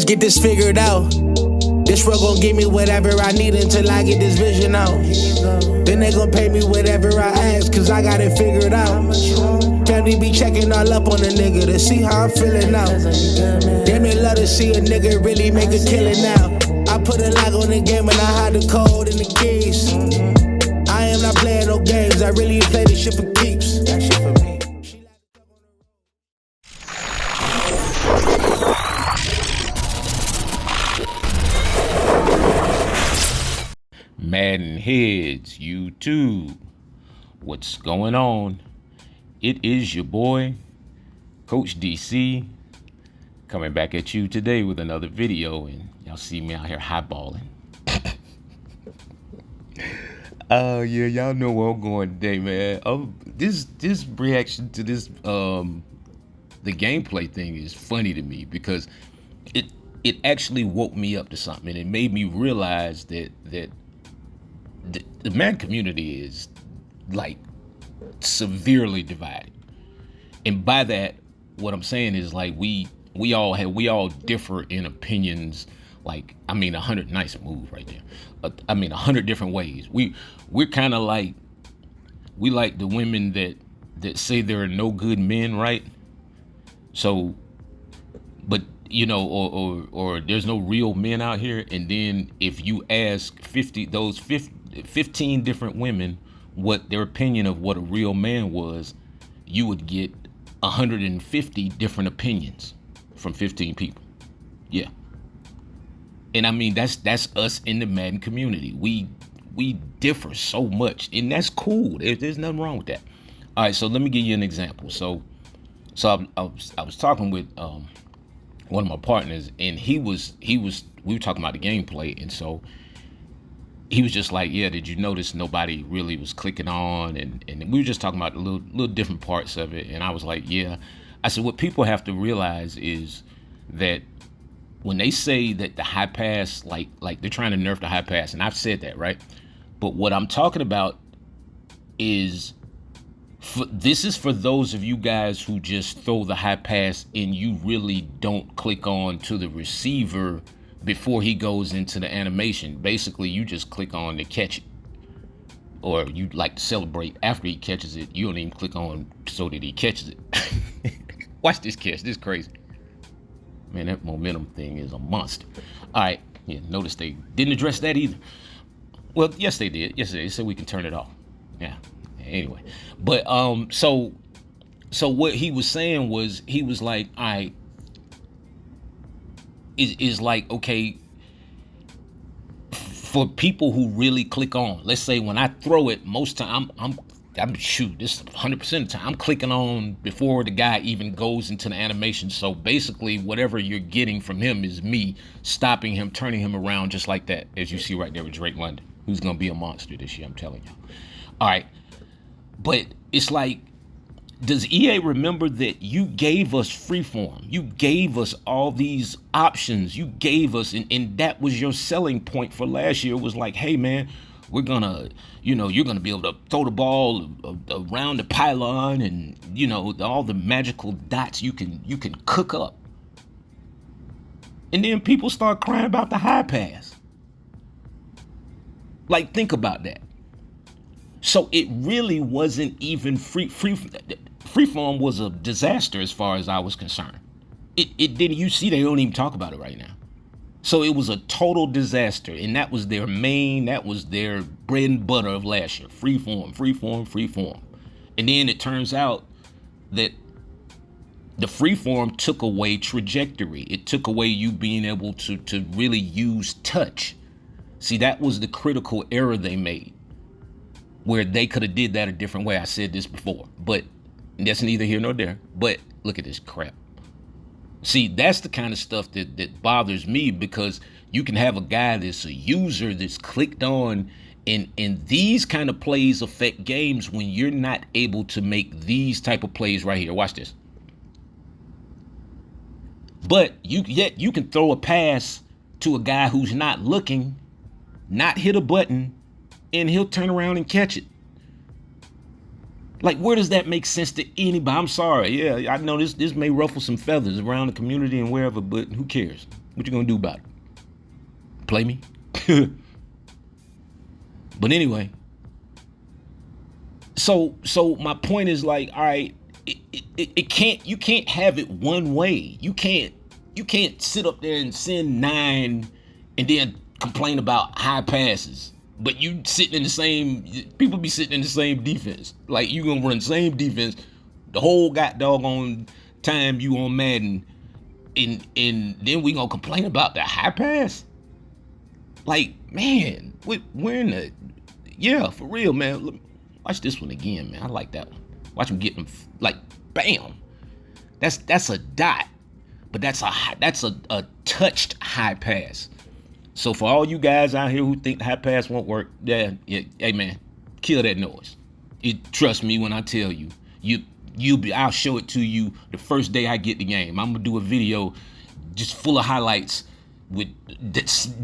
Get this figured out. This world gon' give me whatever I need until I get this vision out. Then they gon' pay me whatever I ask, cause I got it figured out. Family be checking all up on a nigga to see how I'm feeling now. Damn, they love to see a nigga really make a killing now. I put a lock on the game and I hide the code and the keys. I am not playing no games, I really play this shit for keeps. That shit for me. MaddenHeadz, YouTube. What's going on? It is your boy, Coach DC, coming back at you today with another video, and y'all see me out here highballing. Oh yeah, y'all know where I'm going today, man. This reaction to this the gameplay thing is funny to me because it actually woke me up to something. It made me realize that the Madden community is like severely divided, and by that, what I'm saying is like we all differ in opinions. Like, I mean, 100 nice move right there. I mean, 100 different ways. We're kind of like, we like the women that say there are no good men, right? So, but you know, or there's no real men out here. And then if you ask 15 different women what their opinion of what a real man was, you would get 150 different opinions from 15 people. Yeah. And I mean, that's us in the Madden community. We differ so much, and that's cool. There's nothing wrong with that. All right, so let me give you an example. So I was talking with one of my partners, and we were talking about the gameplay, and so he was just like, yeah, did you notice nobody really was clicking on? And we were just talking about the little different parts of it, and I was like, yeah. I said, what people have to realize is that when they say that the high pass, like they're trying to nerf the high pass, and I've said that, right? But what I'm talking about is, this is for those of you guys who just throw the high pass and you really don't click on to the receiver before he goes into the animation. Basically, you just click on to catch it, or you like to celebrate after he catches it. You don't even click on so that he catches it. Watch this catch. This is crazy. Man, that momentum thing is a monster. All right, yeah, notice they didn't address that either. Well, yes, they did. Yes, they said we can turn it off. Yeah, anyway. But, so what he was saying was, he was like, all right, is like, okay, for people who really click on, let's say when I throw it, most time I'm shoot, this 100% of the time I'm clicking on before the guy even goes into the animation. So basically whatever you're getting from him is me stopping him, turning him around just like that, as you see right there with Drake London, who's gonna be a monster this year, I'm telling you. All right, but it's like, does EA remember that you gave us freeform? You gave us all these options. You gave us, and that was your selling point for last year. It was like, hey man, we're gonna, you know, you're gonna be able to throw the ball around the pylon, and you know, all the magical dots you can cook up. And then people start crying about the high pass. Like, think about that. So it really wasn't even freeform was a disaster as far as I was concerned. It didn't. You see, they don't even talk about it right now. So it was a total disaster, and that was their bread and butter of last year. Freeform. And then it turns out that the freeform took away trajectory. It took away you being able to really use touch. See, that was the critical error they made, where they could have did that a different way. I said this before, but that's neither here nor there. But look at this crap. See, that's the kind of stuff that bothers me, because you can have a guy that's a user that's clicked on, and these kind of plays affect games when you're not able to make these type of plays right here. Watch this. But you can throw a pass to a guy who's not looking, not hit a button, and he'll turn around and catch it. Like, where does that make sense to anybody? I'm sorry. Yeah, I know this may ruffle some feathers around the community and wherever, but who cares? What you gonna do about it? Play me? But anyway, so my point is like, all right, you can't have it one way. You can't sit up there and send 9 and then complain about high passes. But you sitting in the same, people be sitting in the same defense. Like, you gonna run the same defense the whole doggone time you on Madden, and then we gonna complain about the high pass? Like, man, we're in the, yeah, for real, man. Look, watch this one again, man. I like that one. Watch him get them, like, bam. That's a dot, but that's a touched high pass. So for all you guys out here who think the high pass won't work, yeah, hey man, kill that noise. Trust me when I tell you, I'll show it to you the first day I get the game. I'm gonna do a video just full of highlights with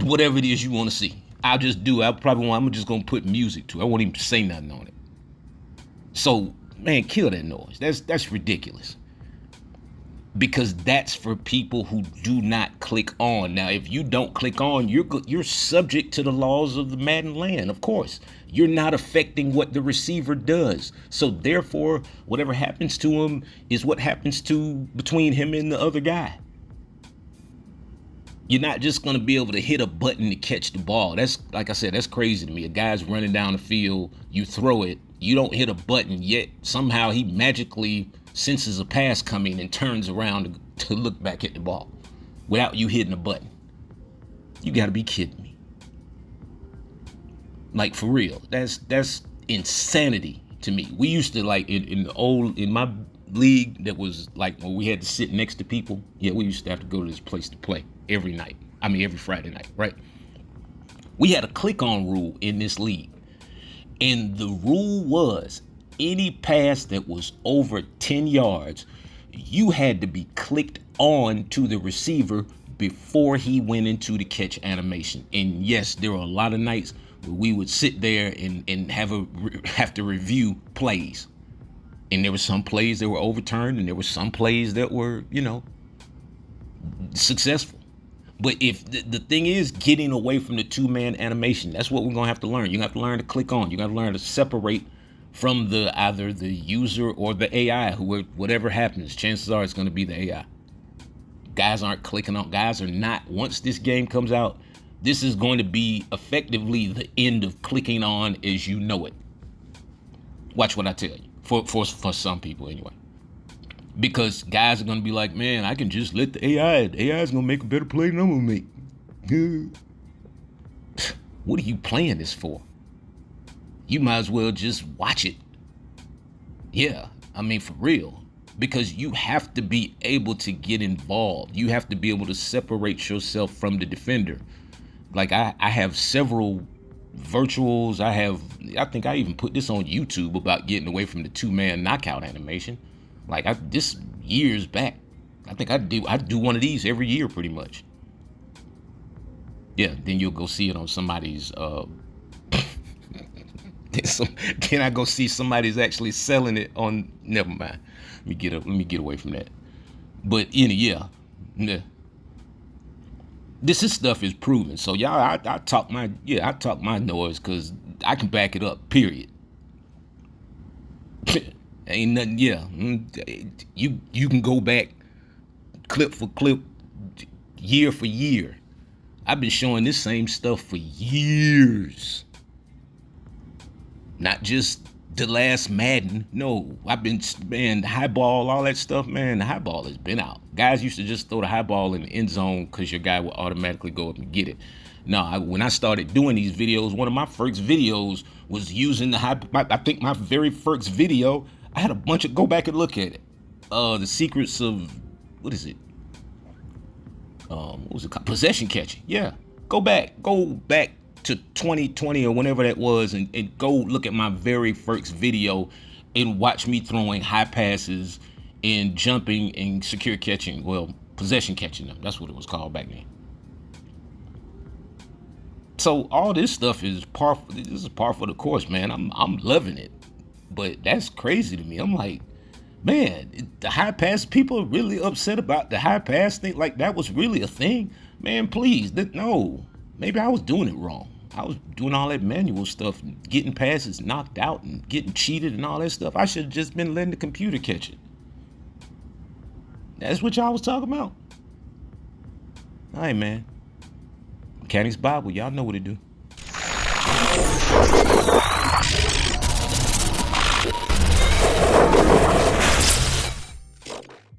whatever it is you want to see. I'm just gonna put music to it. I won't even say nothing on it. So man, kill that noise. That's ridiculous. Because that's for people who do not click on. Now, if you don't click on, you're subject to the laws of the Madden land, of course. You're not affecting what the receiver does. So therefore, whatever happens to him is what happens between him and the other guy. You're not just going to be able to hit a button to catch the ball. That's, like I said, that's crazy to me. A guy's running down the field, you throw it, you don't hit a button, yet somehow he magically senses a pass coming and turns around to look back at the ball without you hitting a button. You got to be kidding me. Like, for real, that's insanity to me. We used to, like, in my league that was like when we had to sit next to people, yeah, we used to have to go to this place to play every Friday night, right? We had a click-on rule in this league. And the rule was any pass that was over 10 yards, you had to be clicked on to the receiver before he went into the catch animation. And yes, there were a lot of nights where we would sit there and have to review plays. And there were some plays that were overturned, and there were some plays that were, successful. But if the thing is getting away from the 2-man animation, that's what we're going to have to learn. You're going to have to learn to click on. You're going to learn to separate from either the user or the AI, whatever happens, chances are it's going to be the AI. Guys aren't clicking on. Guys are not. Once this game comes out, this is going to be effectively the end of clicking on as you know it. Watch what I tell you. For some people anyway. Because guys are going to be like, man, I can just let the AI. The AI is going to make a better play than I'm going to make. What are you playing this for? You might as well just watch it. Yeah, I mean, for real. Because you have to be able to get involved. You have to be able to separate yourself from the defender. Like, I have several virtuals. I think I even put this on YouTube about getting away from the 2-man knockout animation. Like, this years back. I think I do one of these every year pretty much. Yeah, then you'll go see it on somebody's then I go see somebody's actually selling it on. Never mind. Let me get away from that. But yeah. This stuff is proven. So y'all, I talk my noise because I can back it up. Period. Ain't nothing. Yeah, you can go back clip for clip, year for year. I've been showing this same stuff for years. Not just the last Madden. No, I've been, man, the high ball, all that stuff, man, the high ball has been out. Guys used to just throw the high ball in the end zone because your guy would automatically go up and get it. No, when I started doing these videos, one of my first videos was using the I think my very first video, I had a bunch of, go back and look at it. The secrets of, what is it? What was it called? Possession catching. Yeah, go back to 2020 or whenever that was, and go look at my very first video and watch me throwing high passes and jumping and secure catching. Well, possession catching them. That's what it was called back then. So all this stuff is par for the course, man. I'm loving it, but that's crazy to me. I'm like, man, the high pass, people are really upset about the high pass thing. Like, that was really a thing. Man, please, no. Maybe I was doing it wrong. I was doing all that manual stuff, and getting passes knocked out and getting cheated and all that stuff. I should have just been letting the computer catch it. That's what y'all was talking about. All right, man. Mechanics Bible, y'all know what to do.